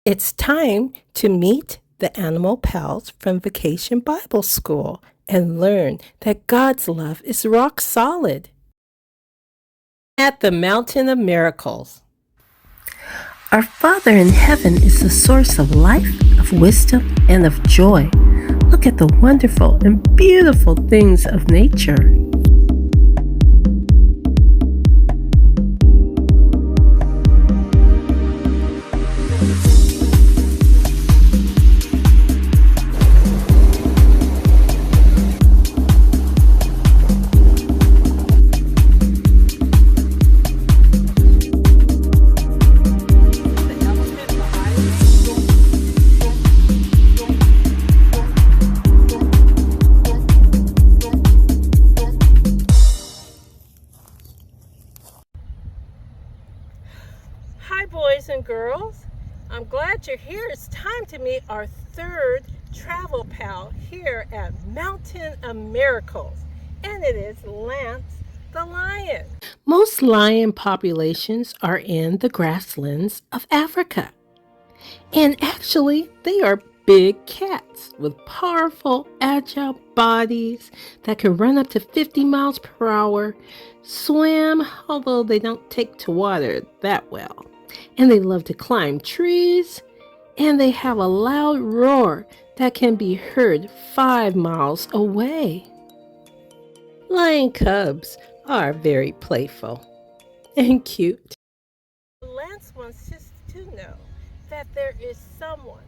It's time to meet the animal pals from Vacation Bible School and learn that God's love is rock solid. At the Mountain of Miracles. Our Father in heaven is the source of life, of wisdom, and of joy. Look at the wonderful and beautiful things of nature. Hi, boys and girls. I'm glad you're here. It's time to meet our third travel pal here at Mountain of Miracles, and it is Lance the lion. Most lion populations are in the grasslands of Africa, and actually, they are big cats with powerful, agile bodies that can run up to 50 miles per hour, swim, although they don't take to water that well, and they love to climb trees, and they have a loud roar that can be heard 5 miles away. Lion cubs are very playful and cute. Lance wants us to know that there is someone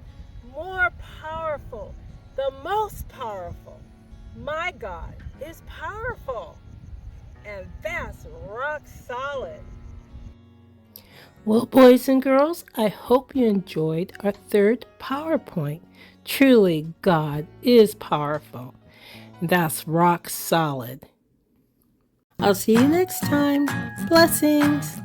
more powerful, the most powerful. My God is powerful, and that's rock solid. Well, boys and girls, I hope you enjoyed our third PowerPoint. Truly, God is powerful. That's rock solid. I'll see you next time. Blessings.